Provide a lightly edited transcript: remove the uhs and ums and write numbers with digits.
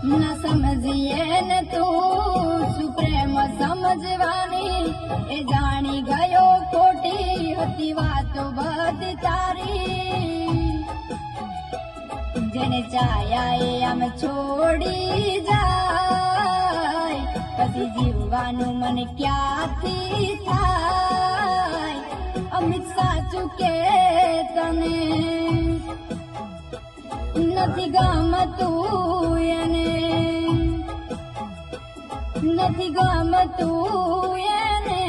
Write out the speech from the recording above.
ન સમજીએ ને તું શું પ્રેમ સમજવાની એ જાણી ગયો ખોટી હતી વાતો બધી તારી જેને ચાયા એ આમ છોડી જાય પછી જીવવાનું મને ક્યાંથી થાય અમિત સાચું કે તને નથી ગમતું એને નથી ગમતું એને